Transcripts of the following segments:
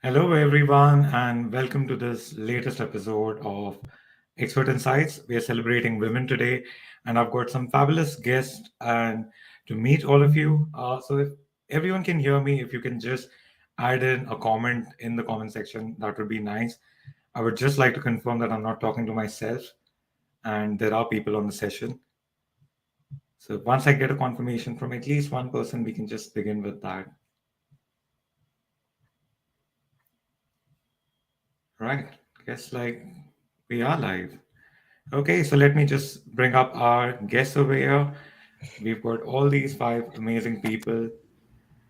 Hello, everyone, and welcome to this latest episode of Expert Insights. We are celebrating women today, and I've got some fabulous guests and to meet all of you. So, if everyone can hear me, if you can just add in a comment in the comment section, that would be nice. I would just like to confirm that I'm not talking to myself, and there are people on the session. So, once I get a confirmation from at least one person, we can just begin with that. Right. Guess like we are live. Okay, so let me just bring up our guests over here. We've got all these five amazing people.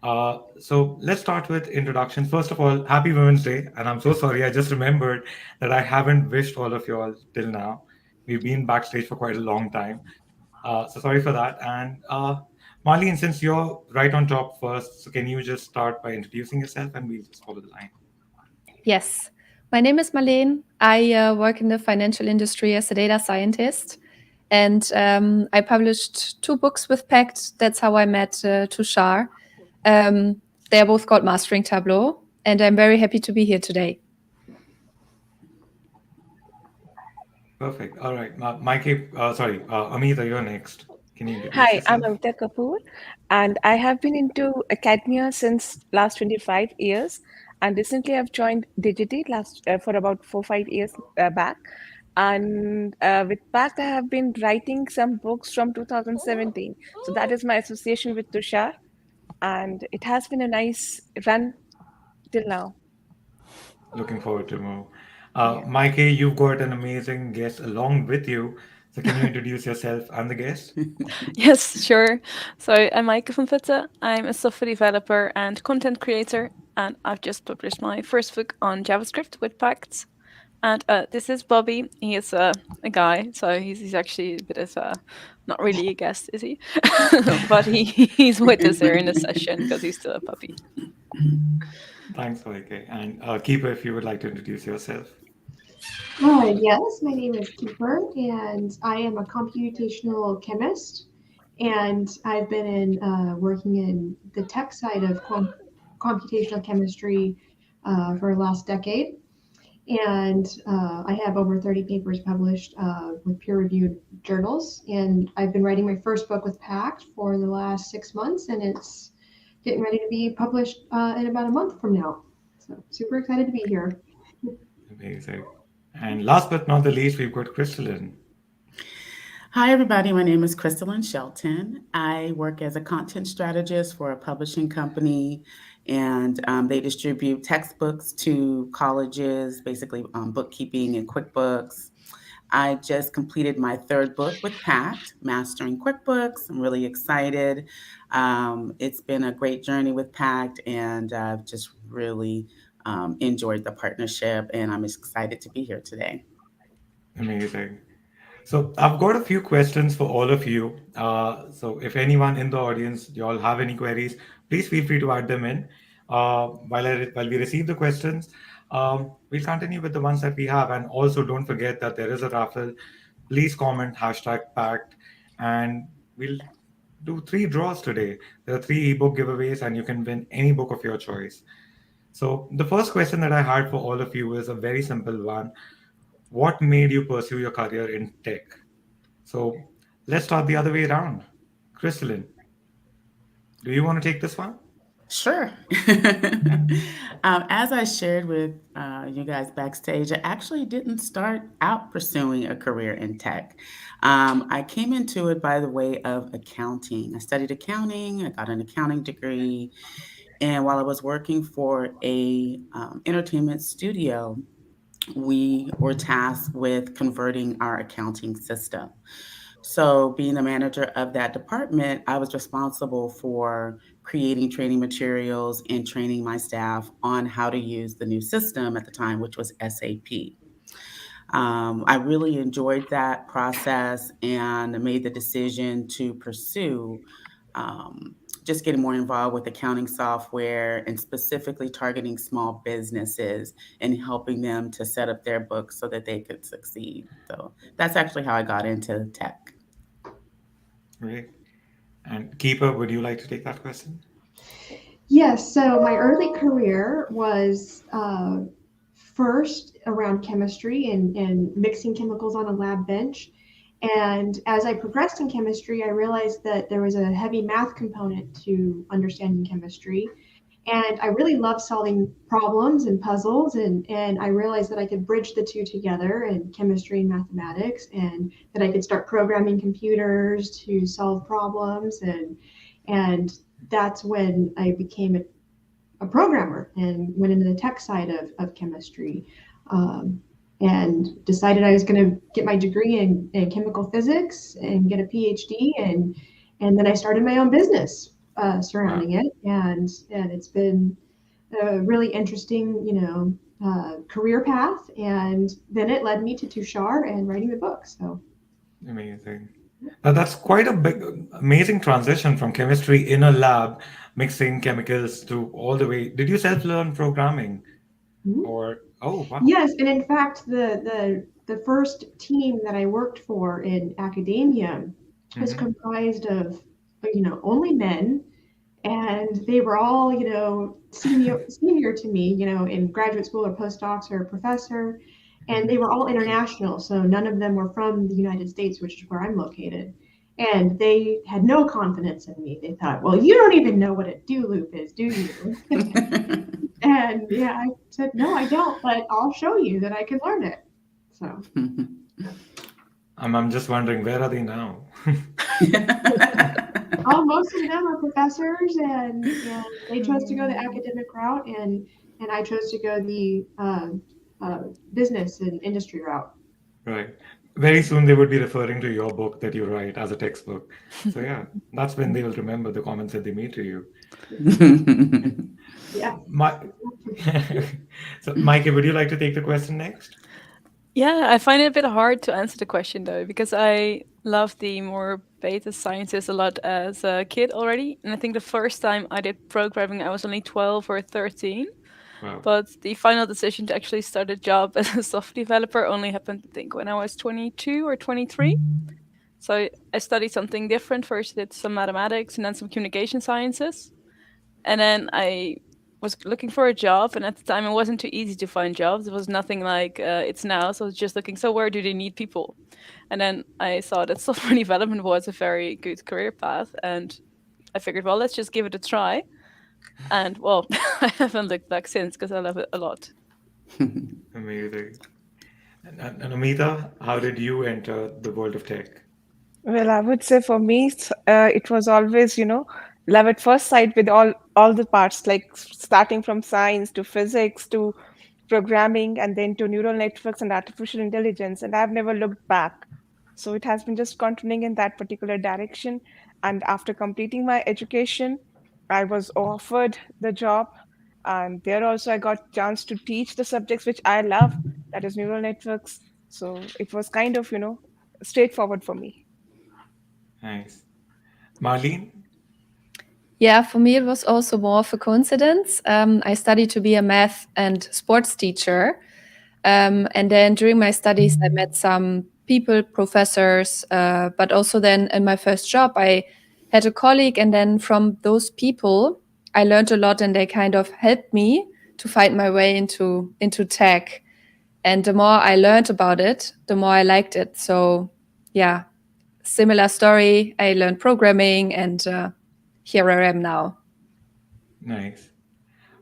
So let's start with introductions. First of all, happy Women's Day. And I'm so sorry, I just remembered that I haven't wished all of you all till now. We've been backstage for quite a long time. So sorry for that. And Marlene, since you're right on top first, so can you just start by introducing yourself and we'll just follow the line? Yes, my name is Marlene. I work in the financial industry as a data scientist, and I published two books with Packt. That's how I met Tushar. They are both called Mastering Tableau, and I'm very happy to be here today. Perfect. All right. Mikey, Amita, you're next. Can you introduce Hi, I'm yourself? Amita Kapoor, and I have been into academia since last 25 years. And recently, I've joined Digity last for about 4 5 years back. And with Packt, I have been writing some books from 2017. So that is my association with Tushar, and it has been a nice run till now. Looking forward to more. Yeah. Mikey, you've got an amazing guest along with you. So can you introduce yourself and the guest? Yes, sure. So I'm Maaike van Putten. I'm a software developer and content creator, and I've just published my first book on JavaScript with Packt. And this is Bobby. He is a guy, so he's actually a bit of a not really a guest, is he? But he's with us here in the session because he's still a puppy. Thanks, Mikey. And Keeper, if you would like to introduce yourself. Yes, my name is Keeper, and I am a computational chemist. And I've been working in the tech side of computational chemistry for the last decade. And I have over 30 papers published with peer-reviewed journals. And I've been writing my first book with Packt for the last 6 months, and it's getting ready to be published in about a month from now. So super excited to be here. Amazing. And last but not the least, we've got Crystalline. Hi, everybody. My name is Crystalline Shelton. I work as a content strategist for a publishing company, and they distribute textbooks to colleges, basically bookkeeping and QuickBooks. I just completed my third book with Packt, Mastering QuickBooks. I'm really excited. It's been a great journey with Packt, and I've just really enjoyed the partnership, and I'm excited to be here today. Amazing. So I've got a few questions for all of you. So if anyone in the audience, you all have any queries, please feel free to add them in. While we receive the questions, we'll continue with the ones that we have. And also don't forget that there is a raffle. Please comment hashtag packed, and we'll do three draws today. There are three ebook giveaways, and you can win any book of your choice. So the first question that I had for all of you is a very simple one. What made you pursue your career in tech? So let's start the other way around. Crystalline, do you want to take this one? Sure. As I shared with you guys backstage, I actually didn't start out pursuing a career in tech. I came into it by the way of accounting. I studied accounting, I got an accounting degree, and while I was working for a entertainment studio, we were tasked with converting our accounting system. So, being the manager of that department, I was responsible for creating training materials and training my staff on how to use the new system at the time, which was SAP. I really enjoyed that process and made the decision to pursue just getting more involved with accounting software and specifically targeting small businesses and helping them to set up their books so that they could succeed. So that's actually how I got into tech. Great. And Keeper, would you like to take that question? Yes, so my early career was first around chemistry and mixing chemicals on a lab bench. And as I progressed in chemistry, I realized that there was a heavy math component to understanding chemistry. And I really love solving problems and puzzles. And I realized that I could bridge the two together in chemistry and mathematics, and that I could start programming computers to solve problems. And that's when I became a programmer and went into the tech side of chemistry, um, and decided I was going to get my degree in chemical physics and get a PhD. And then I started my own business Wow. surrounding it. And it's been a really interesting, career path. And then it led me to Tushar and writing the book. So Amazing. That's quite a big, amazing transition from chemistry in a lab, mixing chemicals to all the way. Did you self-learn programming mhm. or? Oh, wow. Yes, and in fact, the first team that I worked for in academia was Hmm. comprised of, only men, and they were all, senior to me, in graduate school or postdocs or a professor, and they Hmm. were all international, so none of them were from the United States, which is where I'm located. And they had no confidence in me. They thought, well, you don't even know what a do loop is, do you? And yeah, I said, no, I don't, but I'll show you that I can learn it. So, I'm just wondering, where are they now? oh, most of them are professors, and they chose to go the academic route, and I chose to go the uh, business and industry route. Right. Very soon they would be referring to your book that you write as a textbook. So yeah, that's when they will remember the comments that they made to you. Yeah. My, so Mike, would you like to take the question next? Yeah, I find it a bit hard to answer the question though, because I love the more beta sciences a lot as a kid already. And I think the first time I did programming, I was only 12 or 13. Wow. But the final decision to actually start a job as a software developer only happened, I think, when I was 22 or 23. So I studied something different. First, did some mathematics and then some communication sciences. And then I was looking for a job, and at the time it wasn't too easy to find jobs. It was nothing like it's now. So I was just looking, so where do they need people? And then I saw that software development was a very good career path, and I figured, well, let's just give it a try. And well, I haven't looked back since because I love it a lot. Amazing. And Amita, how did you enter the world of tech? Well, I would say for me, it was always, love at first sight with all the parts, like starting from science to physics to programming and then to neural networks and artificial intelligence. And I've never looked back. So it has been just continuing in that particular direction. And after completing my education, I was offered the job. And there also I got chance to teach the subjects which I love, that is neural networks. So it was kind of, straightforward for me. Nice. Marlene? Yeah, for me, it was also more of a coincidence. I studied to be a math and sports teacher. And then during my studies, I met some people, professors, but also then in my first job, I had a colleague. And then from those people, I learned a lot, and they kind of helped me to find my way into tech. And the more I learned about it, the more I liked it. So yeah, similar story. I learned programming, and here I am now. Nice.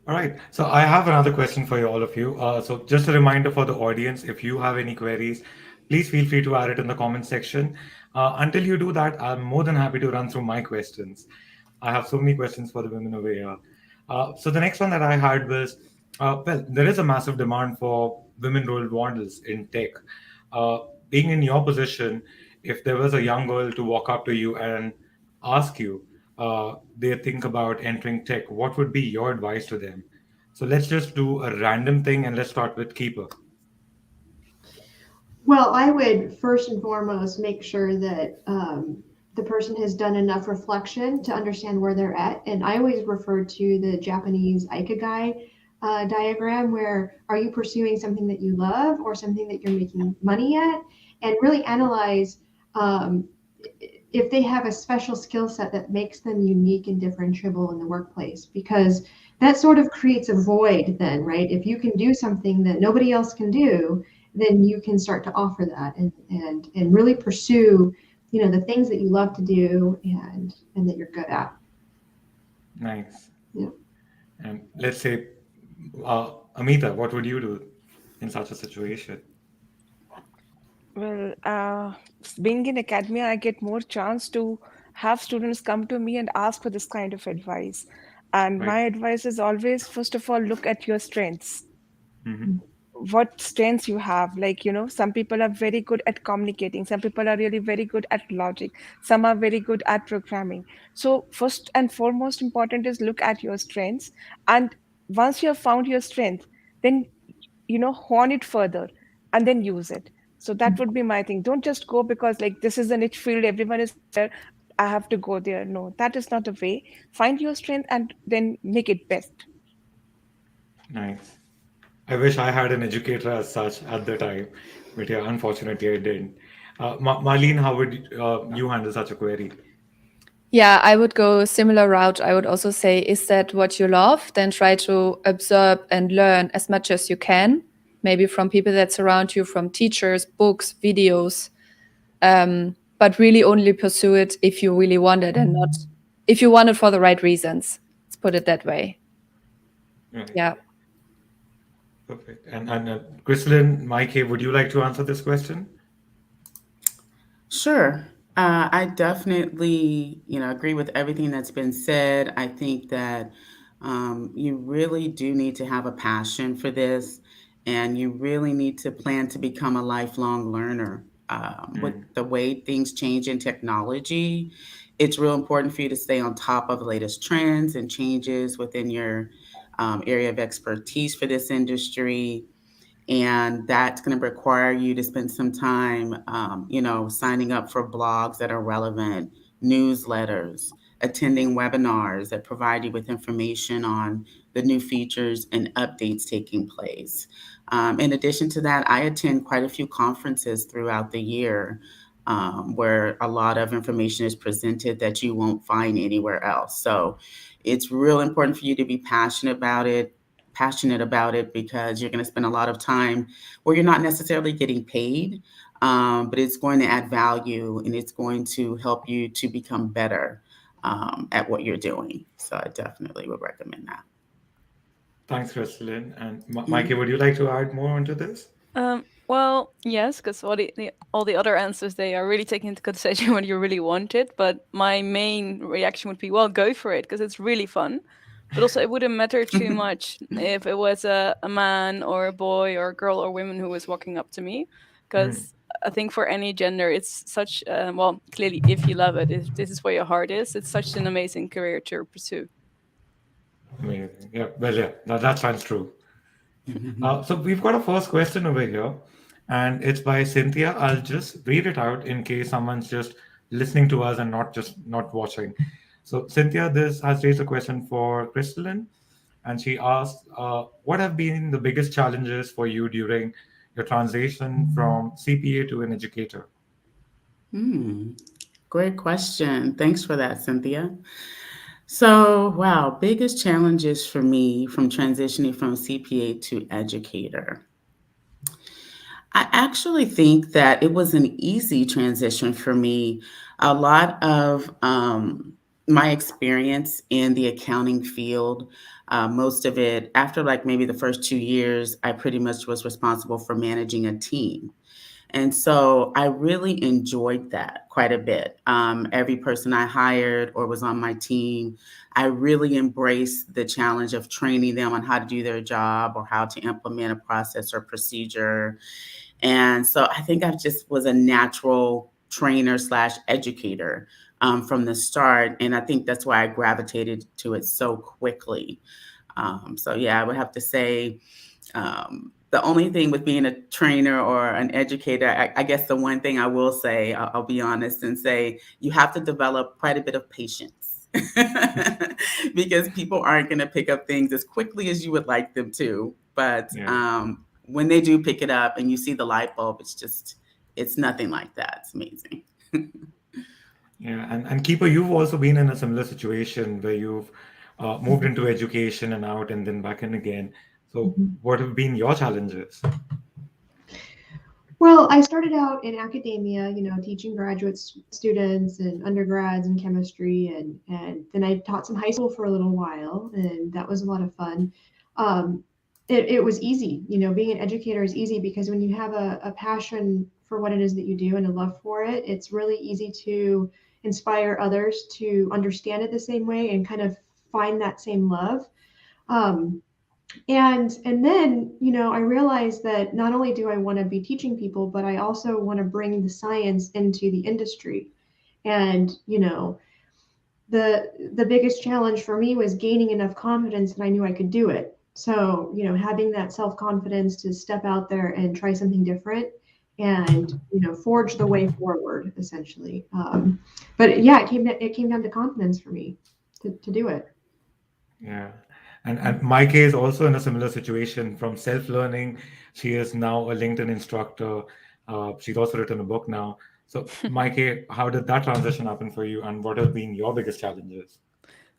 All right. So I have another question for you, all of you. So just a reminder for the audience, if you have any queries, please feel free to add it in the comment section. Until you do that, I'm more than happy to run through my questions. I have so many questions for the women over here. So the next one that I had was, well, there is a massive demand for women role models in tech. Uh, Being in your position, if there was a young girl to walk up to you and ask you, they think about entering tech, what would be your advice to them? So let's just do a random thing and let's start with Keeper. Well, I would first and foremost make sure that the person has done enough reflection to understand where they're at. And I always refer to the Japanese Ikigai diagram, where are you pursuing something that you love or something that you're making money at? And really analyze, um, if they have a special skill set that makes them unique and differentiable in the workplace, because that sort of creates a void then, right? If you can do something that nobody else can do, then you can start to offer that and really pursue, the things that you love to do and that you're good at. Nice. Yeah. And let's say, Amita, what would you do in such a situation? Well, being in academia, I get more chance to have students come to me and ask for this kind of advice. And Right. my advice is always, first of all, look at your strengths. Mm-hmm. What strengths you have. Like, some people are very good at communicating, some people are really very good at logic, some are very good at programming. So, first and foremost important is look at your strengths. And once you have found your strength, then hone it further and then use it. So that would be my thing. Don't just go because like this is a niche field, everyone is there, I have to go there. No, that is not the way. Find your strength and then make it best. Nice. I wish I had an educator as such at the time, but yeah, unfortunately I didn't. Marlene, how would you handle such a query? Yeah, I would go a similar route. I would also say, is that what you love? Then try to observe and learn as much as you can, maybe from people that surround you, from teachers, books, videos. But really only pursue it if you really want it and not if you want it for the right reasons. Let's put it that way. Right. Yeah. Perfect. And Crystalline, Mike, would you like to answer this question? Sure. I definitely, agree with everything that's been said. I think that you really do need to have a passion for this, and you really need to plan to become a lifelong learner. With Mm, the way things change in technology, it's real important for you to stay on top of the latest trends and changes within your area of expertise for this industry, and that's going to require you to spend some time, signing up for blogs that are relevant, newsletters, attending webinars that provide you with information on the new features and updates taking place. In addition to that, I attend quite a few conferences throughout the year, where a lot of information is presented that you won't find anywhere else. So it's real important for you to be passionate about it because you're going to spend a lot of time where you're not necessarily getting paid, but it's going to add value and it's going to help you to become better at what you're doing. So I definitely would recommend that. thanks, Crystalline. And Mikey, Mhm. would you like to add more onto this? Well, yes, because all the other answers they are really taking into consideration what you really wanted. But my main reaction would be, well, go for it because it's really fun. But also, it wouldn't matter too much if it was a man or a boy or a girl or women who was walking up to me, Mm, because I think for any gender, it's such well, clearly, if you love it, if this is where your heart is, it's such an amazing career to pursue. amazing. Yeah, well, yeah, that sounds true. Mhm. So we've got a first question over here, and it's by Cynthia. I'll just read it out in case someone's just listening to us and not watching. So Cynthia, this has raised a question for Crystalline, and she asked, "What have been the biggest challenges for you during your transition from CPA to an educator?" Hmm. Great question. Thanks for that, Cynthia. So, wow, biggest challenges for me from transitioning from CPA to educator. I actually think that it was an easy transition for me. A lot of my experience in the accounting field, most of it after like maybe the first 2 years, I pretty much was responsible for managing a team. And so I really enjoyed that quite a bit. Every person I hired or was on my team, I really embraced the challenge of training them on how to do their job or how to implement a process or procedure. And so I think I just was a natural trainer slash educator from the start. And I think that's why I gravitated to it so quickly. So yeah, I would have to say the only thing with being a trainer or an educator, I guess the one thing I will say, I'll be honest and say, you have to develop quite a bit of patience because people aren't going to pick up things as quickly as you would like them to. But Yeah. when they do pick it up and you see the light bulb, it's nothing like that. It's amazing. Yeah, and Keeper, you've also been in a similar situation where you've moved Mhm. into education and out and then back in again. So, Mhm. what have been your challenges? Well, I started out in academia, teaching graduate students and undergrads in chemistry, and then I taught some high school for a little while, and that was a lot of fun. Um, it was easy, being an educator is easy because when you have a passion for what it is that you do and a love for it, it's really easy to inspire others to understand it the same way and kind of find that same love. Um, and then, I realized that not only do I want to be teaching people, but I also want to bring the science into the industry. And, the biggest challenge for me was gaining enough confidence that I knew I could do it. So, having that self-confidence to step out there and try something different and, forge the way forward, essentially. But yeah, it came down to confidence for me to do it. Yeah. And Maike is also in a similar situation from self-learning. She is now a LinkedIn instructor. She's also written a book now. So, Maike, how did that transition happen for you, and what have been your biggest challenges?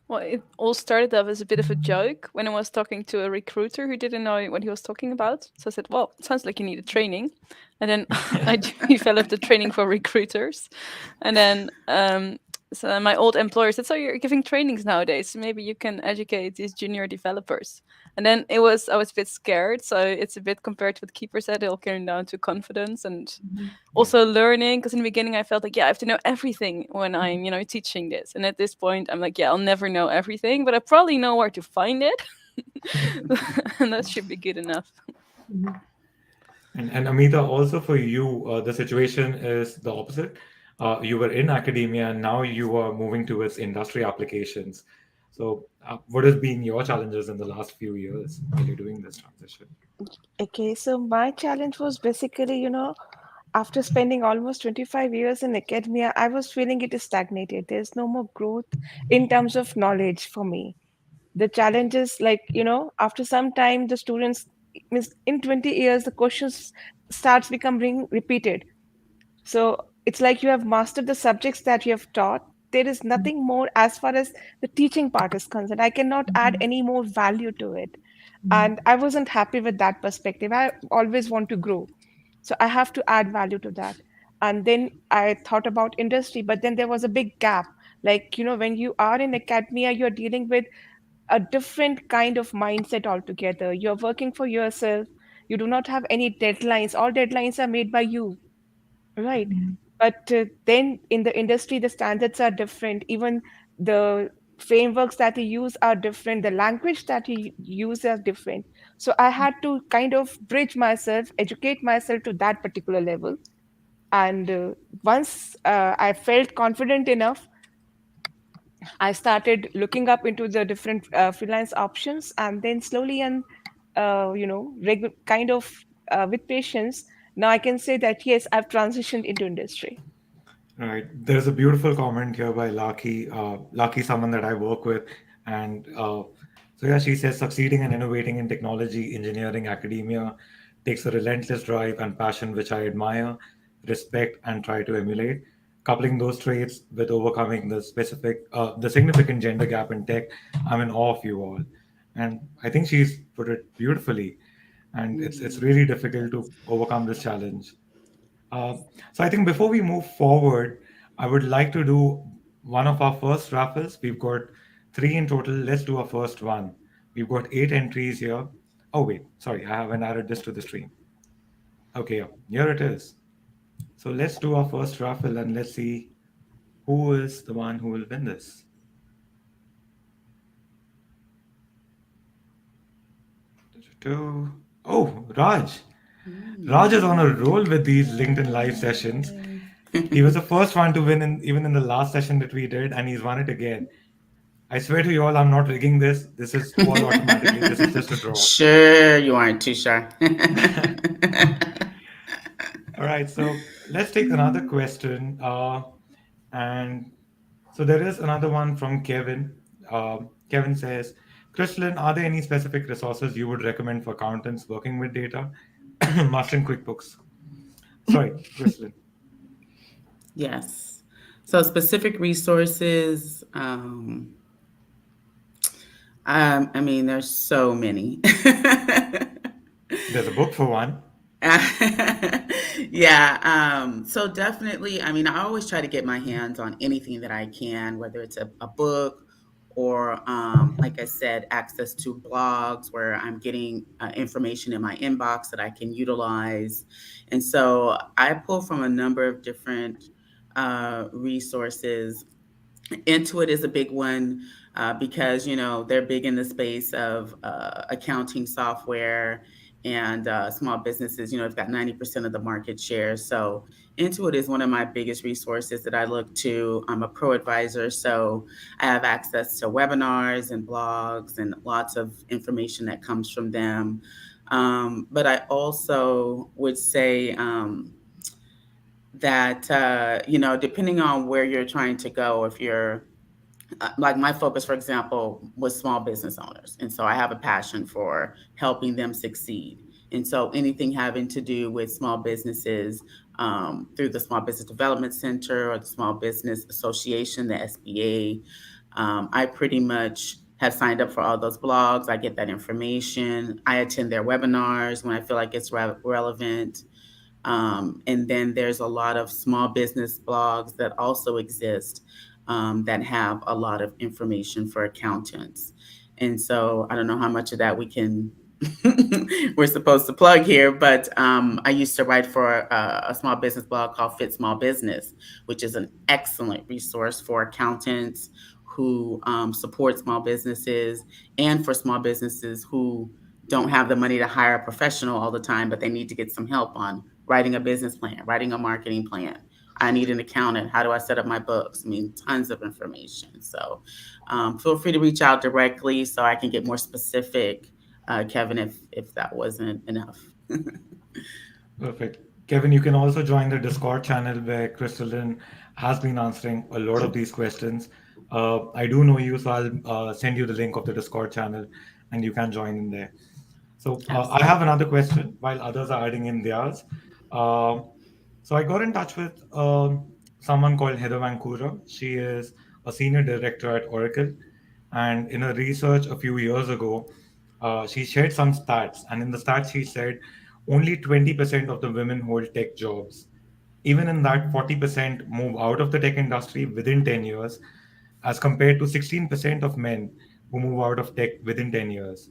Well, it all started off as a bit of a joke when I was talking to a recruiter who didn't know what he was talking about. So I said, "Well, it sounds like you need a training," and then I developed a training for recruiters, and then so my old employer said, "So you're giving trainings nowadays? So maybe you can educate these junior developers." And then I was a bit scared. So it's a bit compared to what Keeper said. It all came down to confidence and Yeah. also learning, because in the beginning I felt like, yeah, I have to know everything when I'm teaching this, and at this point I'm like, yeah, I'll never know everything, but I probably know where to find it. And that should be good enough. Mhm. And Amita, also for you, the situation is the opposite. You were in academia and now you are moving towards industry applications. So, what has been your challenges in the last few years while you're doing this transition? Okay, so my challenge was basically, after spending almost 25 years in academia, I was feeling it is stagnated. There's no more growth in terms of knowledge for me. The challenge is like, after some time, the students, means in 20 years, the questions starts becoming repeated. So it's like you have mastered the subjects that you have taught. There is nothing more as far as the teaching part is concerned. I cannot add any more value to it. And I wasn't happy with that perspective. I always want to grow. So I have to add value to that. And then I thought about industry, but then there was a big gap. Like, when you are in academia, you're dealing with a different kind of mindset altogether. You're working for yourself. You do not have any deadlines. All deadlines are made by you. Right. But then in the industry, the standards are different. Even the frameworks that you use are different. The language that you use are different. So I had to kind of bridge myself, educate myself to that particular level. And once I felt confident enough, I started looking up into the different freelance options, and then slowly and kind of with patience, now I can say that yes, I've transitioned into industry. Right. There's a beautiful comment here by Lucky. Lucky, someone that I work with, and so yeah, she says succeeding and innovating in technology, engineering, academia takes a relentless drive and passion which I admire, respect, and try to emulate. Coupling those traits with overcoming the significant gender gap in tech, I'm in awe of you all, and I think she's put it beautifully. And it's Mhm. really difficult to overcome this challenge. Uh, so I think before we move forward, I would like to do one of our first raffles. We've got three in total. Let's do our first one. We've got eight entries here. Oh wait, sorry, I haven't added this to the stream. Okay, yeah, here it is. So let's do our first raffle and let's see who is the one who will win this. Oh, Raj. Raj is on a roll with these LinkedIn live sessions. Yay. He was the first one to win even in the last session that we did, and he's won it again. I swear to you all, I'm not rigging this. This is all automatically. This is just a draw. Sure, you aren't too shy. All right, so let's take another question. And so there is another one from Kevin. Kevin says, Krishlin, are there any specific resources you would recommend for accountants working with data? Mastering QuickBooks. Sorry, Krishlin. Yes. So specific resources. I mean, there's so many. There's a book for one. Yeah. So definitely, I mean, I always try to get my hands on anything that I can, whether it's a book or, like I said, access to blogs where I'm getting information in my inbox that I can utilize. And so I pull from a number of different resources. Intuit is a big one because they're big in the space of accounting software and small businesses. It's got 90% of the market share. So Intuit is one of my biggest resources that I look to. I'm a pro advisor, so I have access to webinars and blogs and lots of information that comes from them. But I also would say that depending on where you're trying to go, if you're like my focus, for example, was small business owners. And so I have a passion for helping them succeed. And so anything having to do with small businesses through the Small Business Development Center or the Small Business Association, the SBA, I pretty much have signed up for all those blogs. I get that information. I attend their webinars when I feel like it's relevant. And then there's a lot of small business blogs that also exist that have a lot of information for accountants. And so I don't know how much of that we're supposed to plug here, but I used to write for a small business blog called Fit Small Business, which is an excellent resource for accountants who support small businesses and for small businesses who don't have the money to hire a professional all the time, but they need to get some help on writing a business plan, writing a marketing plan. I need an accountant. How do I set up my books? I mean, tons of information. So feel free to reach out directly so I can get more specific, Kevin, if that wasn't enough. Perfect. Kevin, you can also join the Discord channel where Crystalline has been answering a lot of these questions. I do know you, so I'll send you the link of the Discord channel and you can join in there. So I have Absolutely. another question while others are adding in theirs. Um so I got in touch with someone called Heather Vancouver. She is a senior director at Oracle. And in her research a few years ago, she shared some stats. And in the stats, she said only 20% of the women hold tech jobs. Even in that, 40% move out of the tech industry within 10 years, as compared to 16% of men who move out of tech within 10 years.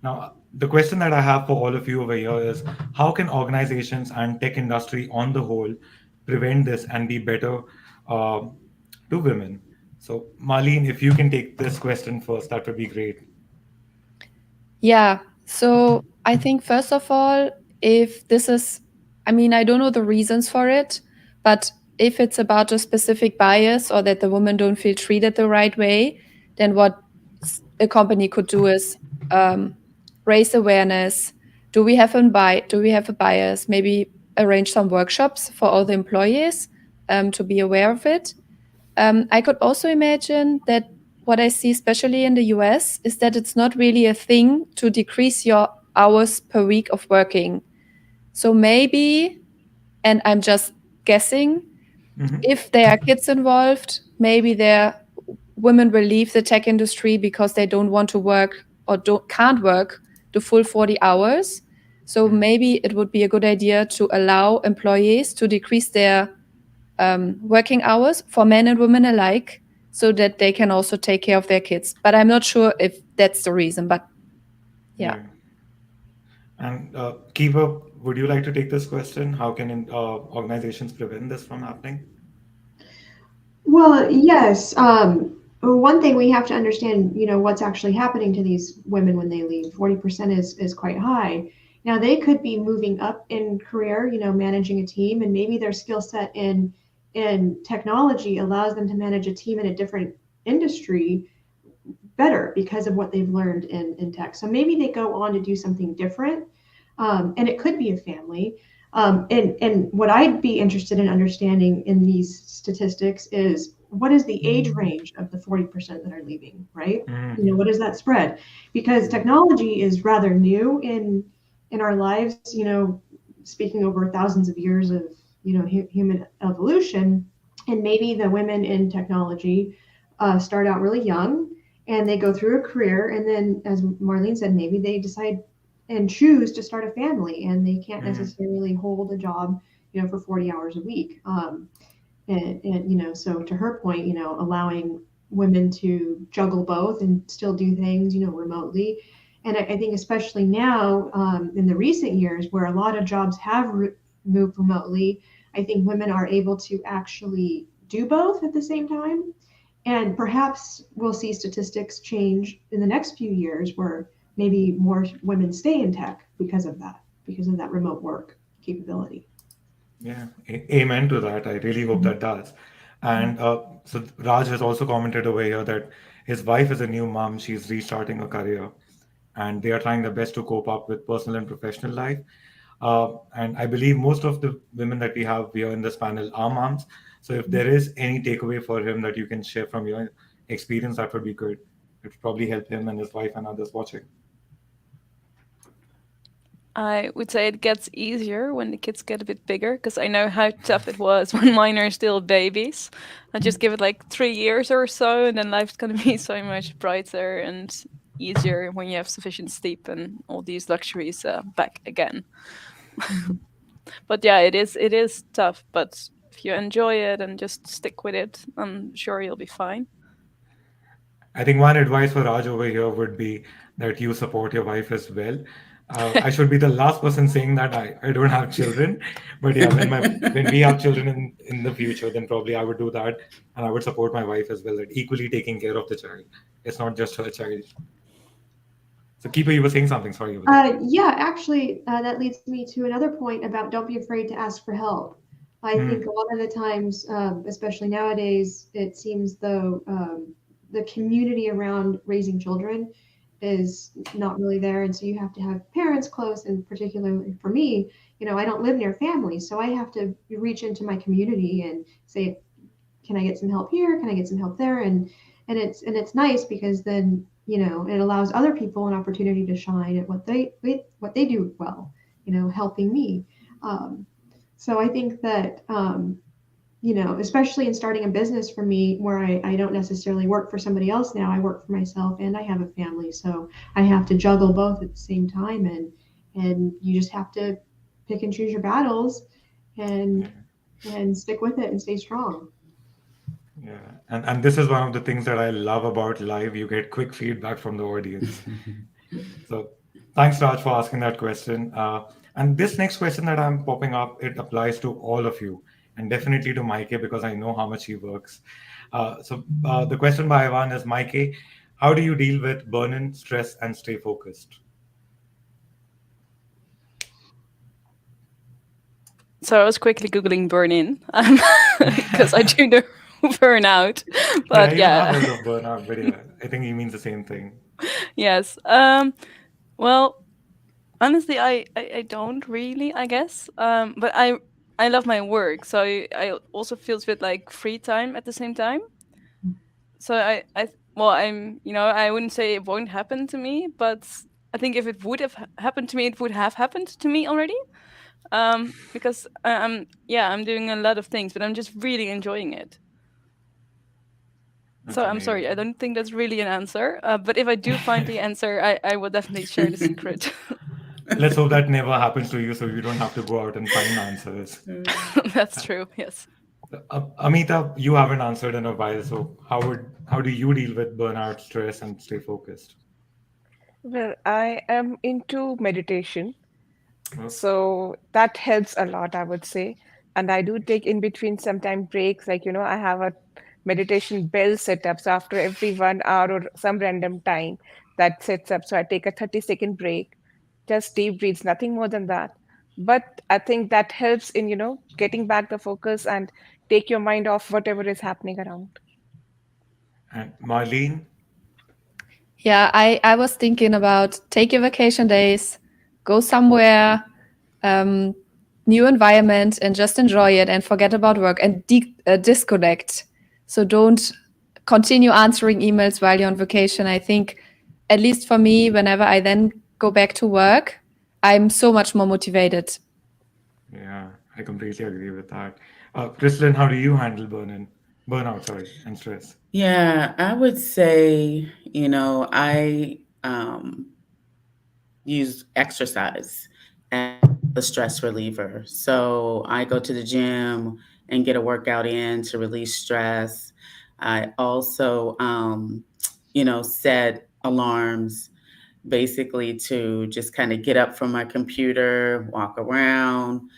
Now, the question that I have for all of you over here is how can organizations and tech industry on the whole prevent this and be better uh, to women? So, Marlene, if you can take this question first, that would be great. Yeah. So I think first of all, if this is, I mean, I don't know the reasons for it, but if it's about a specific bias or that the women don't feel treated the right way, then what a company could do is raise awareness. Do we have a bias? Maybe arrange some workshops for all the employees to be aware of it. I could also imagine that what I see, especially in the US, is that it's not really a thing to decrease your hours per week of working. So maybe, and I'm just guessing, Mhm. if there are kids involved, maybe there women will leave the tech industry because they don't want to work or can't work the full 40 hours. So maybe it would be a good idea to allow employees to decrease their working hours for men and women alike so that they can also take care of their kids. But I'm not sure if that's the reason. But yeah. Yeah. And Keeper, would you like to take this question? How can organizations prevent this from happening? Well, yes. One thing we have to understand, what's actually happening to these women when they leave. 40% is quite high. Now they could be moving up in career, managing a team, and maybe their skill set in technology allows them to manage a team in a different industry better because of what they've learned in tech. So maybe they go on to do something different, and it could be a family. And what I'd be interested in understanding in these statistics is what is the age range of the 40% that are leaving, right? Mm. What is that spread? Because technology is rather new in our lives, speaking over thousands of years of, human evolution. And maybe the women in technology start out really young and they go through a career. And then, as Marlene said, maybe they decide and choose to start a family and they can't Mm, necessarily hold a job, for 40 hours a week. And so to her point, allowing women to juggle both and still do things, remotely. And I think especially now, in the recent years where a lot of jobs have moved remotely, I think women are able to actually do both at the same time. And perhaps we'll see statistics change in the next few years where maybe more women stay in tech because of that remote work capability. yeah, amen to that. I really hope that does. And so Raj has also commented over here that his wife is a new mom. She's restarting her career, and they are trying their best to cope up with personal and professional life. And I believe most of the women that we have here in this panel are moms. So if there is any takeaway for him that you can share from your experience, that would be good. It would probably help him and his wife and others watching. I would say it gets easier when the kids get a bit bigger because I know how tough it was when mine are still babies. I just give it like 3 years or so, and then life's gonna be so much brighter and easier when you have sufficient sleep and all these luxuries back again. But yeah, it is tough. But if you enjoy it and just stick with it, I'm sure you'll be fine. I think one advice for Raj over here would be that you support your wife as well. I should be the last person saying that I don't have children, but yeah, when we have children in the future, then probably I would do that, and I would support my wife as well, that equally taking care of the child. It's not just her child. So, Keeper, you were saying something. Sorry over there. Yeah, actually, that leads me to another point about don't be afraid to ask for help. I think Hmm. a lot of the times, especially nowadays, it seems though the community around raising children is not really there, and so you have to have parents close. And particularly for me, I don't live near family, so I have to reach into my community and say, can I get some help here? Can I get some help there? And it's nice because then it allows other people an opportunity to shine at what they do well, helping me. Um, so I think that especially in starting a business for me, where I don't necessarily work for somebody else now, I work for myself and I have a family, so I have to juggle both at the same time, and you just have to pick and choose your battles Yeah. and stick with it and stay strong. Yeah, and this is one of the things that I love about live. You get quick feedback from the audience. So thanks, Raj, for asking that question. And this next question that I'm popping up, it applies to all of you, and definitely to Mike because I know how much he works. So the question by Ivan is, Mike, how do you deal with burn-in, stress, and stay focused? So I was quickly googling burn in because I do know burnout. Yeah, But even I've yeah, heard of burnout, but yeah, I think he means the same thing. yes. Well, honestly, I don't really, I guess. But I love my work, so I also feels with like free time at the same time. So well, I wouldn't say it won't happen to me, but I think if it would have happened to me, it would have happened to me already. Because I'm doing a lot of things, but I'm just really enjoying it. That's So I'm sorry, I amazing. don't think that's really an answer. But if I do find the answer, I will definitely share the secret. Let's hope that never happens to you, so you don't have to go out and find answers. That's true. Yes. Amita, you haven't answered in a while, so how do you deal with burnout, stress, and stay focused? Well, I am into meditation. Well, So that helps a lot, I would say. And I do take in between sometime breaks, like, I have a meditation bell set up. So after every 1 hour or some random time that sets up, so I take a 30-second break, just deep breaths, nothing more than that. But I think that helps in, getting back the focus and take your mind off whatever is happening around. and Marlene, Yeah, I was thinking about take your vacation days, go somewhere, um, new environment, and just enjoy it and forget about work and disconnect. So don't continue answering emails while you're on vacation. I think, at least for me, whenever I then go back to work, I'm so much more motivated. yeah, I completely agree with that. Kristlyn, how do you handle burnout, sorry, and stress? Yeah, I would say, I use exercise as a stress reliever. So I go to the gym and get a workout in to release stress. I also, set alarms basically to just kind of get up from my computer, walk around,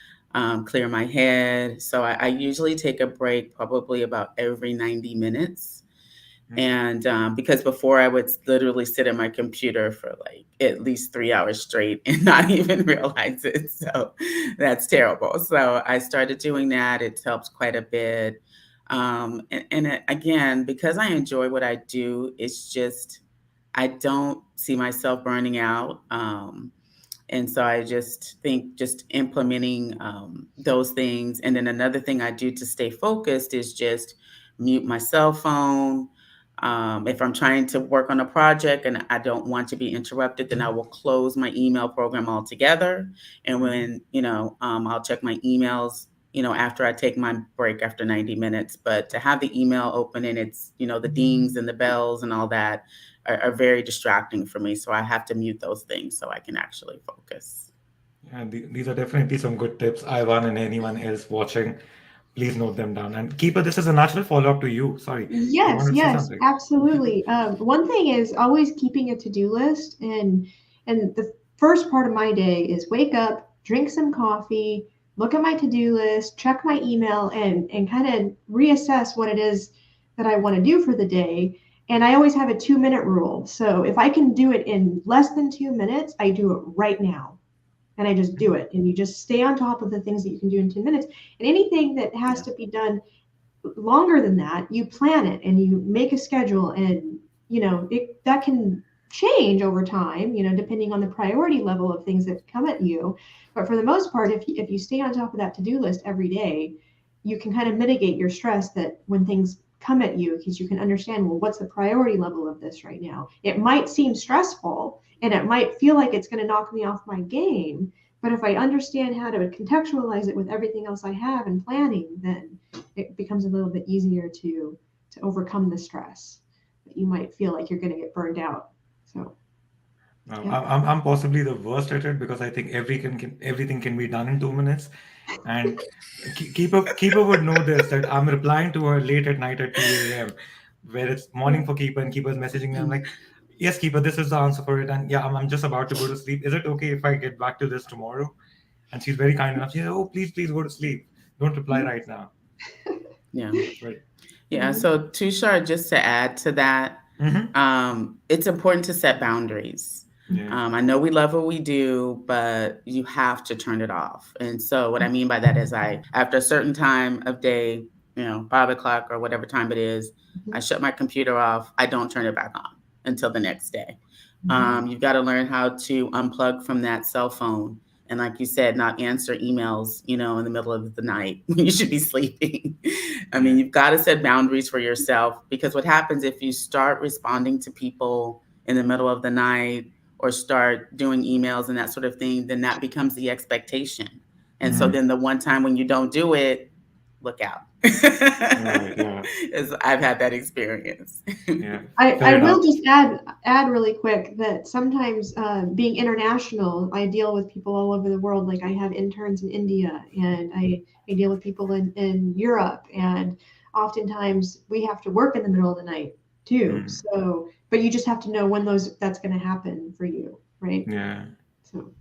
clear my head. So I usually take a break probably about every 90 minutes. And because before I would literally sit at my computer for like at least 3 hours straight and not even realize it. So that's terrible. So I started doing that. It helps quite a bit. Again, because I enjoy what I do, it's just, I don't see myself burning out. And so I just think just implementing those things. And then another thing I do to stay focused is just mute my cell phone. If I'm trying to work on a project and I don't want to be interrupted, then I will close my email program altogether. And when, I'll check my emails, after I take my break after 90 minutes. But to have the email open and it's, the dings and the bells and all that are very distracting for me. So I have to mute those things so I can actually focus. And these are definitely some good tips. Ivan and anyone else watching, please note them down. And Keeper, this is a natural follow up to you. Sorry, you Yes, wanted to say yes, something. absolutely. One thing is always keeping a to-do list, and the first part of my day is wake up, drink some coffee, look at my to-do list, check my email, and kind of reassess what it is that I want to do for the day. And I always have a 2-minute rule. So if I can do it in less than 2 minutes, I do it right now. And I just do it. And you just stay on top of the things that you can do in 2 minutes. And anything that has Yeah. to be done longer than that, you plan it and you make a schedule, and that can change over time, depending on the priority level of things that come at you. But for the most part, if you stay on top of that to-do list every day, you can kind of mitigate your stress that when things come at you, because you can understand, well, what's the priority level of this right now? It might seem stressful and it might feel like it's going to knock me off my game, but if I understand how to contextualize it with everything else I have in planning, then it becomes a little bit easier to overcome the stress that you might feel like you're going to get burned out. So No, yeah. I'm possibly the worst at it because I think everything can be done in 2 minutes. And Keeper would know this, that I'm replying to her late at night at 2 a.m., where it's morning for Keeper and Keeper's messaging me. I'm like, yes, Keeper, this is the answer for it. And yeah, I'm just about to go to sleep. Is it okay if I get back to this tomorrow? And she's very kind enough. She said, oh, please go to sleep. Don't reply right now. Yeah. Right. Yeah. So Tushar, just to add to that, Mm-hmm. it's important to set boundaries. Yeah. I know we love what we do, but you have to turn it off. And so what I mean by that is after a certain time of day, 5 o'clock or whatever time it is, I shut my computer off. I don't turn it back on until the next day. You've got to learn how to unplug from that cell phone. And like you said, not answer emails, in the middle of the night when you should be sleeping. I mean, you've got to set boundaries for yourself, because what happens if you start responding to people in the middle of the night or start doing emails and that sort of thing, then that becomes the expectation. And so Mm-hmm. then the one time when you don't do it, look out. Right. Yeah. I've had that experience. Yeah. I Fair will enough. just add really quick that sometimes being international, I deal with people all over the world. Like I have interns in India, and I deal with people in Europe, and oftentimes we have to work in the middle of the night too. Mm. So, but you just have to know when that's going to happen for you, right? Yeah. So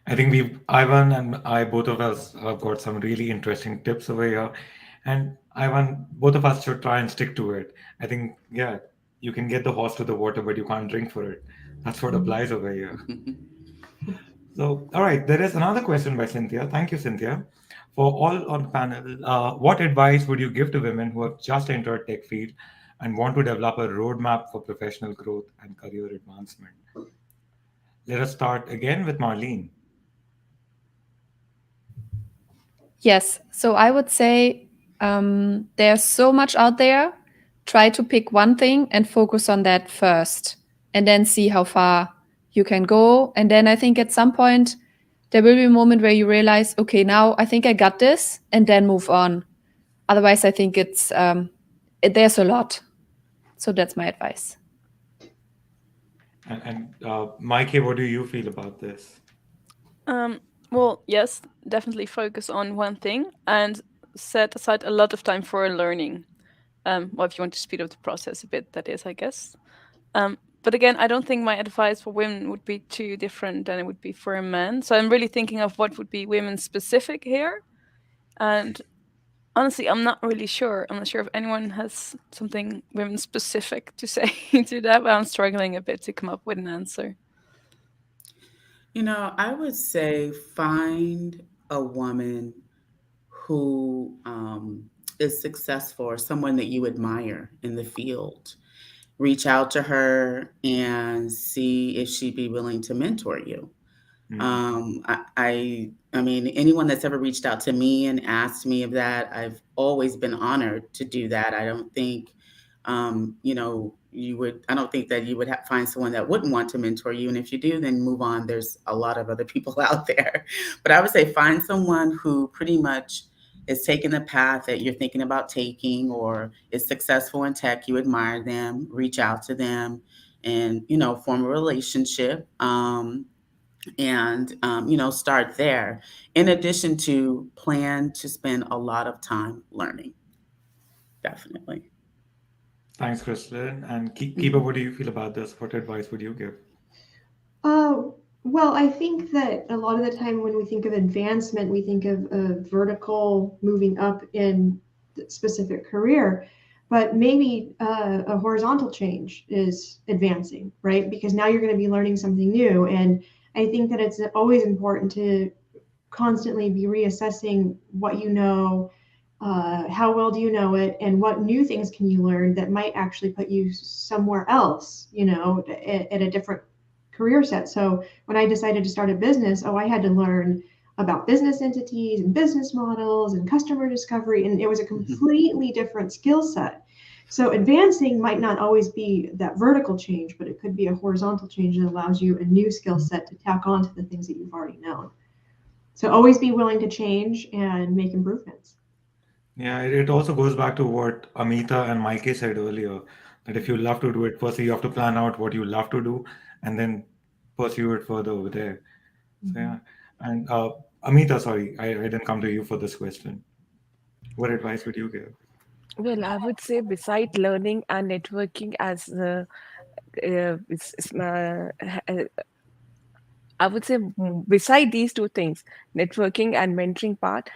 I think Ivan and I, both of us have got some really interesting tips over here. And Ivan, both of us should try and stick to it. I think, yeah, you can get the horse to the water, but you can't drink for it. That's what applies over here. So, all right, there is another question by Cynthia. Thank you, Cynthia. For all on the panel, what advice would you give to women who have just entered tech field and want to develop a roadmap for professional growth and career advancement? Let us start again with Marlene. Yes. So I would say there's so much out there. Try to pick one thing and focus on that first, and then see how far you can go. And then I think at some point, there will be a moment where you realize, okay, now I think I got this, and then move on. Otherwise, I think there's a lot. So that's my advice. And Mikey, what do you feel about this? Well, yes, definitely focus on one thing and set aside a lot of time for learning. Well, if you want to speed up the process a bit, that is, I guess. But again, I don't think my advice for women would be too different than it would be for a man. So I'm really thinking of what would be women specific here. And honestly, I'm not really sure. I'm not sure if anyone has something women specific to say to that, but I'm struggling a bit to come up with an answer. I would say find a woman who is successful or someone that you admire in the field. Reach out to her and see if she'd be willing to mentor you. I mean, anyone that's ever reached out to me and asked me of that, I've always been honored to do that. I don't think, I don't think that you would find someone that wouldn't want to mentor you. And if you do, then move on. There's a lot of other people out there. But I would say find someone who pretty much is taking the path that you're thinking about taking or is successful in tech. You admire them, reach out to them and, form a relationship. And start there in addition to plan to spend a lot of time learning. Definitely. Thanks, Crystalline. And Keeper, what do you feel about this? What advice would you give? Well, I think that a lot of the time when we think of advancement, we think of a vertical moving up in the specific career, but maybe a horizontal change is advancing, right? Because now you're going to be learning something new. And I think that it's always important to constantly be reassessing what you know, how well do you know it, and what new things can you learn that might actually put you somewhere else, at a different career set. So when I decided to start a business, I had to learn about business entities and business models and customer discovery, and it was a completely different skill set. So advancing might not always be that vertical change, but it could be a horizontal change that allows you a new skill set to tack on to the things that you've already known. So always be willing to change and make improvements. Yeah, it also goes back to what Amita and Mikey said earlier, that if you love to do it, firstly you have to plan out what you love to do and then pursue it further over there. So yeah. And Amita, sorry, I didn't come to you for this question. What advice would you give? Well, I would say beside learning and networking as it's, I would say beside these two things, networking and mentoring part,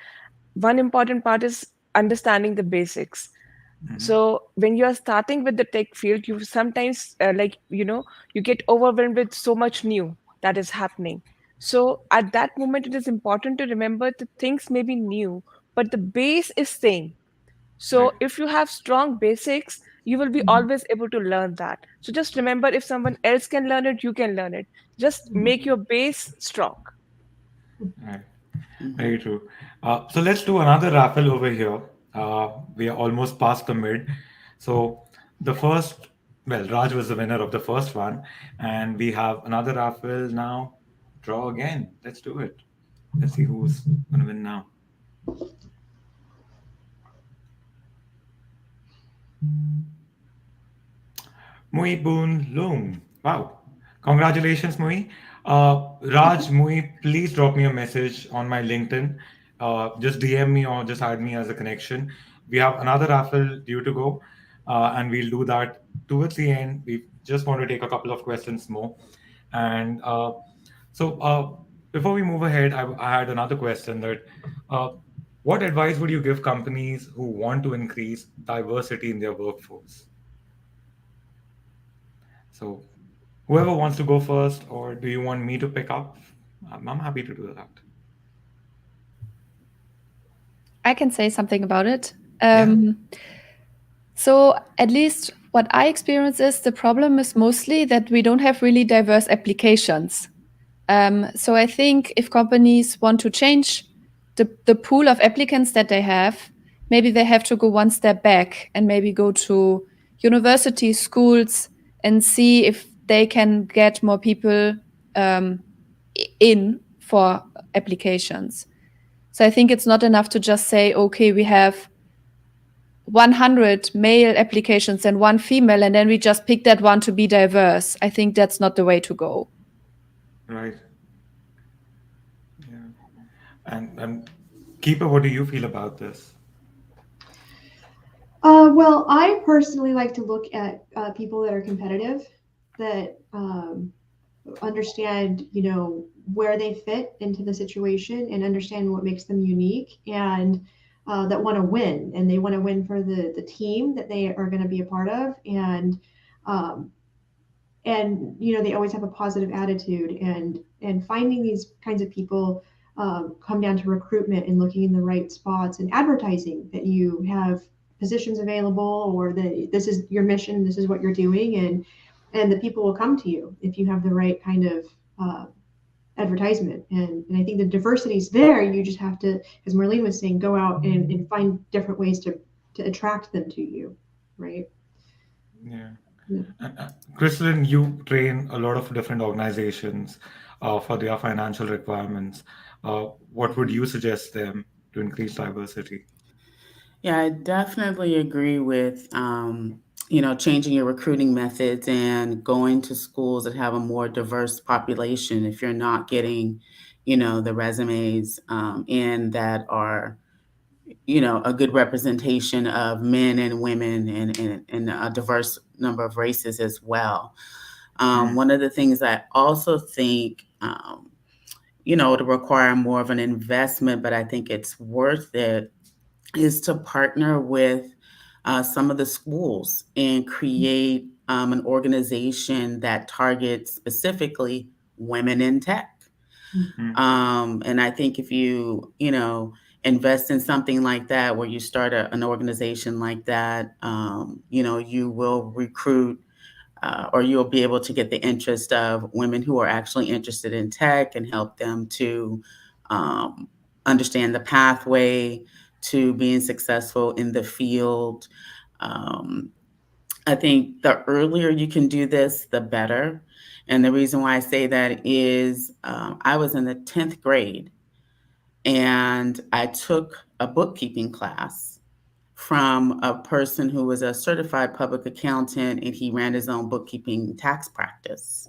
one important part is understanding the basics. So when you are starting with the tech field, you sometimes you get overwhelmed with so much new that is happening. So at that moment, it is important to remember that things may be new, but the base is same. Right. So if you have strong basics, you will be always able to learn that. So just remember, if someone else can learn it, you can learn it. Just make your base strong. Right. Mm-hmm. Very true. So let's do another raffle over here. We are almost past the mid. So the first, well, Raj was the winner of the first one, and we have another raffle now. Draw again. Let's do it. Let's see who's going to win now. Mui Boon Loom. Wow. Congratulations, Mui. Raj, Mui, please drop me a message on my LinkedIn. Just DM me or just add me as a connection. We have another raffle due to go, and we'll do that towards the end. We just want to take a couple of questions more. And before we move ahead, I had another question that uh, what advice would you give companies who want to increase diversity in their workforce? So, whoever wants to go first, or do you want me to pick up? I'm happy to do that. I can say something about it. Yeah. So at least what I experience is the problem is mostly that we don't have really diverse applications. So I think if companies want to change the pool of applicants that they have, maybe they have to go one step back and maybe go to university schools and see if they can get more people in for applications. So I think it's not enough to just say, okay, we have 100 male applications and one female, and then we just pick that one to be diverse. I think that's not the way to go. Right. Yeah. And Keeper, what do you feel about this? Well, I personally like to look at people that are competitive, that understand, where they fit into the situation and understand what makes them unique, and that want to win, and they want to win for the team that they are going to be a part of, um, and they always have a positive attitude, and finding these kinds of people come down to recruitment and looking in the right spots and advertising that you have positions available, or that this is your mission, this is what you're doing, and the people will come to you if you have the right kind of advertisement. And I think the diversity is there. You just have to, as Marlene was saying, go out and find different ways to attract them to you, right? Yeah. Yeah. Crystalline, you train a lot of different organizations for their financial requirements. What would you suggest them to increase diversity? Yeah, I definitely agree with, changing your recruiting methods and going to schools that have a more diverse population. If you're not getting, the resumes in that are, a good representation of men and women and a diverse number of races as well. One of the things I also think, to require more of an investment, but I think it's worth it, is to partner with some of the schools and create an organization that targets specifically women in tech. And I think if you invest in something like that, where you start an organization like that, you will recruit or you'll be able to get the interest of women who are actually interested in tech and help them to um, understand the pathway to being successful in the field. Um, I think the earlier you can do this, the better. And the reason why I say that is I was in the 10th grade and I took a bookkeeping class from a person who was a certified public accountant, and he ran his own bookkeeping tax practice.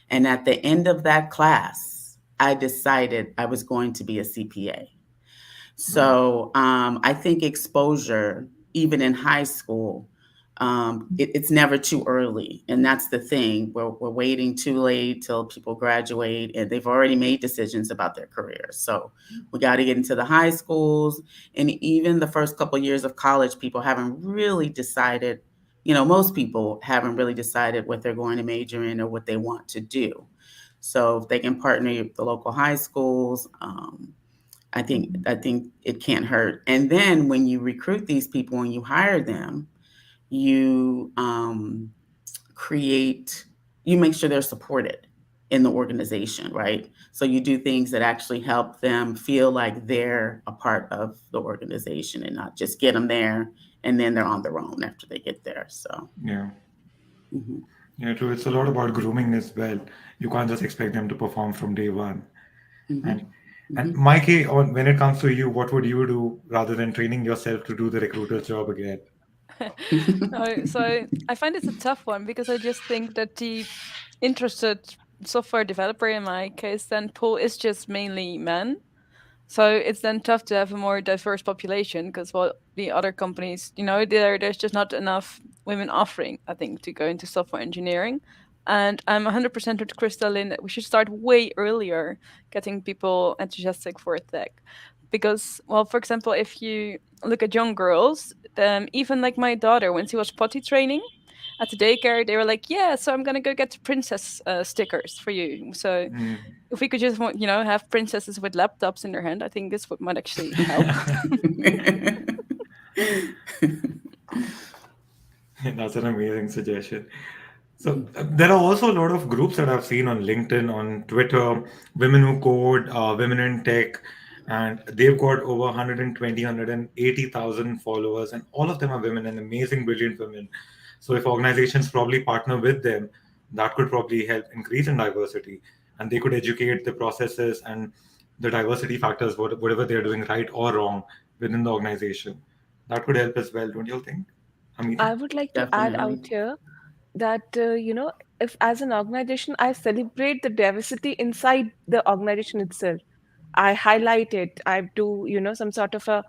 And at the end of that class, I decided I was going to be a CPA. So I think exposure, even in high school, it's never too early. And that's the thing. We're waiting too late till people graduate and they've already made decisions about their careers. So we got to get into the high schools. And even the first couple of years of college, people haven't really decided, most people haven't really decided what they're going to major in or what they want to do. So if they can partner with the local high schools, I think it can't hurt. And then when you recruit these people and you hire them, you create, you make sure they're supported in the organization, right? So you do things that actually help them feel like they're a part of the organization and not just get them there and then they're on their own after they get there. So, Yeah. mhm, Yeah, true. It's a lot about grooming as well. You can't just expect them to perform from day one. mhm, And mhm. Mikey, on when it comes to you, what would you do rather than training yourself to do the recruiter's job again? No, so I find it's a tough one because I just think that the interested software developer in my case then pool is just mainly men. So it's then tough to have a more diverse population because well the other companies, there's just not enough women offering, I think, to go into software engineering. And I'm 100% with Crystalline that we should start way earlier getting people enthusiastic for tech. Because, well, for example, if you look at young girls, even like my daughter, when she was potty training at the daycare, they were like, "Yeah, so I'm gonna go get the princess stickers for you." So if we could just have princesses with laptops in their hand, I think this might actually help. That's an amazing suggestion. So there are also a lot of groups that I've seen on LinkedIn, on Twitter, women who code, women in tech, and they've got over 120, 180,000 followers, and all of them are women and amazing, brilliant women. So if organizations probably partner with them, that could probably help increase in diversity. and they could educate the processes and the diversity factors, whatever they're doing right or wrong within the organization. That could help as well, don't you think, Amita? I would like to add Definitely. out here that, if as an organization, I celebrate the diversity inside the organization itself. I highlight it. I do, some sort of a,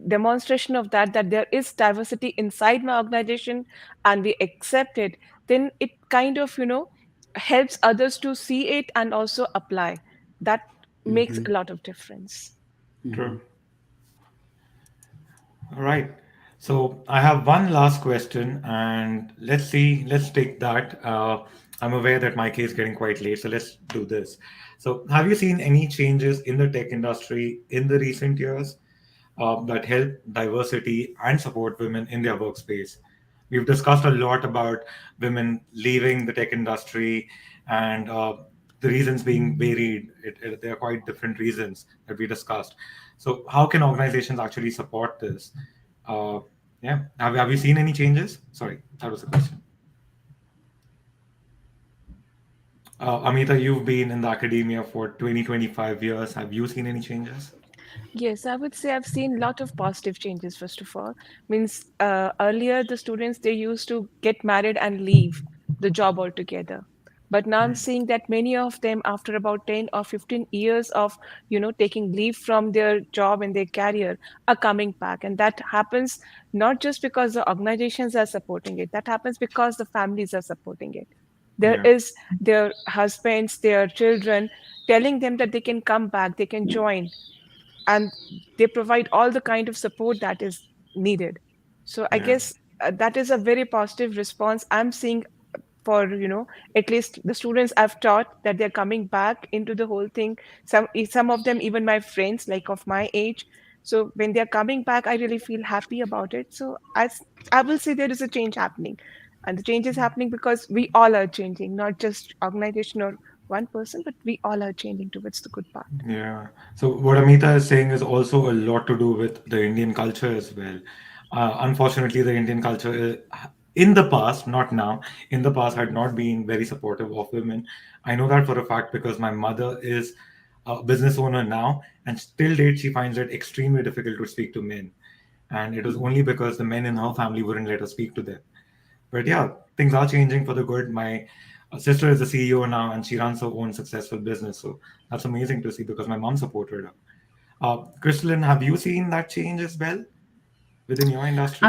demonstration of that there is diversity inside my organization and we accept it. Then it kind of, helps others to see it and also apply. That makes Mm-hmm. a lot of difference. Mm-hmm. True. All right. So I have one last question, and let's see. Let's take that. I'm aware that my case is getting quite late, so let's do this. So, have you seen any changes in the tech industry in the recent years that help diversity and support women in their workspace? We've discussed a lot about women leaving the tech industry, and the reasons being varied. There are quite different reasons that we discussed. So, how can organizations actually support this? Uh, yeah, have you seen any changes? Sorry, that was the question. Amita, you've been in the academia for 20-25 years. Have you seen any changes? Yes, I would say I've seen a lot of positive changes, first of all. Means earlier the students they used to get married and leave the job altogether. But now I'm seeing that many of them, after about 10 or 15 years of, taking leave from their job and their career, are coming back. And that happens not just because the organizations are supporting it, that happens because the families are supporting it. There Yeah, is their husbands, their children telling them that they can come back, they can join, and they provide all the kind of support that is needed. So I yeah, guess that is a very positive response I'm seeing for, at least the students I've taught, that they're coming back into the whole thing. Some of them even my friends, like of my age. So when they're coming back, I really feel happy about it. So I will say there is a change happening, and the change is happening because we all are changing, not just organization or one person, but we all are changing towards the good part. yeah. So what Amita is saying is also a lot to do with the Indian culture as well. Unfortunately, the Indian culture in the past, not now, in the past had not been very supportive of women. I know that for a fact because my mother is a business owner now, and still date she finds it extremely difficult to speak to men. And it was only because the men in her family wouldn't let her speak to them. But yeah, things are changing for the good. My sister is a CEO now, and she runs her own successful business. So that's amazing to see because my mom supported her. Crystalline, have you seen that change as well within your industry?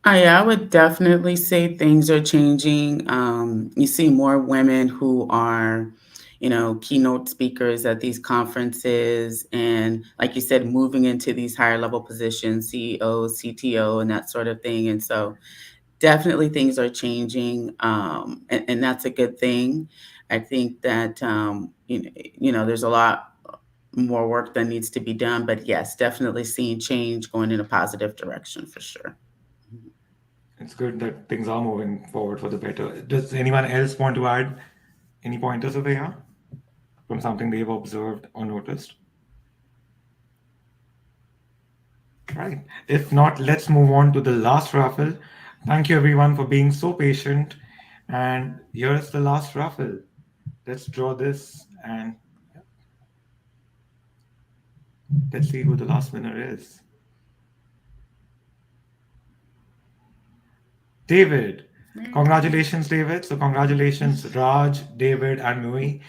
I, I would definitely say things are changing. You see more women who are, keynote speakers at these conferences, and like you said, moving into these higher level positions, CEO, CTO, and that sort of thing. And so, definitely things are changing, and that's a good thing. I think that there's a lot more work that needs to be done, but yes, definitely seeing change going in a positive direction for sure. It's good that things are moving forward for the better. Does anyone else want to add any pointers over here from something they've observed or noticed? Right. If not, let's move on to the last raffle. Thank you everyone for being so patient. And here's the last raffle. Let's draw this and let's see who the last winner is. David. Congratulations, David. So, congratulations, Raj, David, and Mui.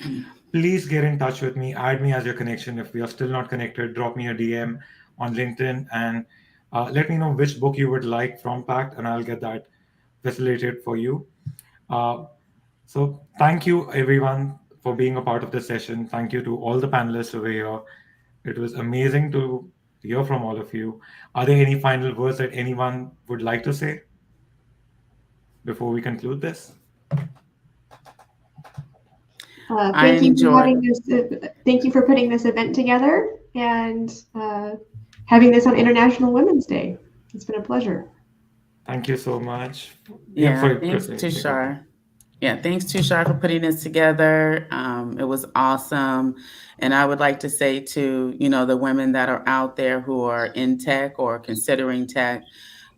Please get in touch with me. Add me as your connection. If we are still not connected, drop me a DM on LinkedIn and let me know which book you would like from Pact, and I'll get that facilitated for you. Uh, so, thank you, everyone, for being a part of this session. Thank you to all the panelists over here. It was amazing to hear from all of you. Are there any final words that anyone would like to say before we conclude this? I Thank you for enjoy. having this. Thank you for putting this event together and having this on International Women's Day. It's been a pleasure. Thank you so much. Yeah, Yeah, sorry, thanks, Chris. Take over. Tushar. Yeah, thanks, Tushar, for putting this together. It was awesome. And I would like to say to, the women that are out there who are in tech or considering tech,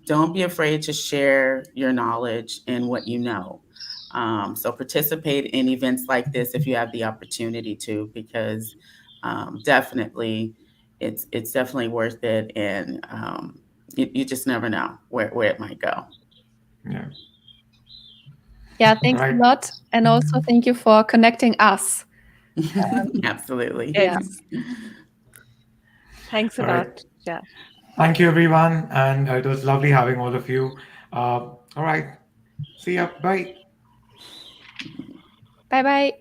don't be afraid to share your knowledge and what you know. So participate in events like this if you have the opportunity to, because definitely it's definitely worth it, and you just never know where it might go. Yeah. Yeah, All thanks a right. lot. And also thank you for connecting us. Absolutely. Yeah. Yes. Thanks a All right. lot. Yeah. Thank you, everyone. And it was lovely having all of you. All right. See ya. Bye. Bye bye.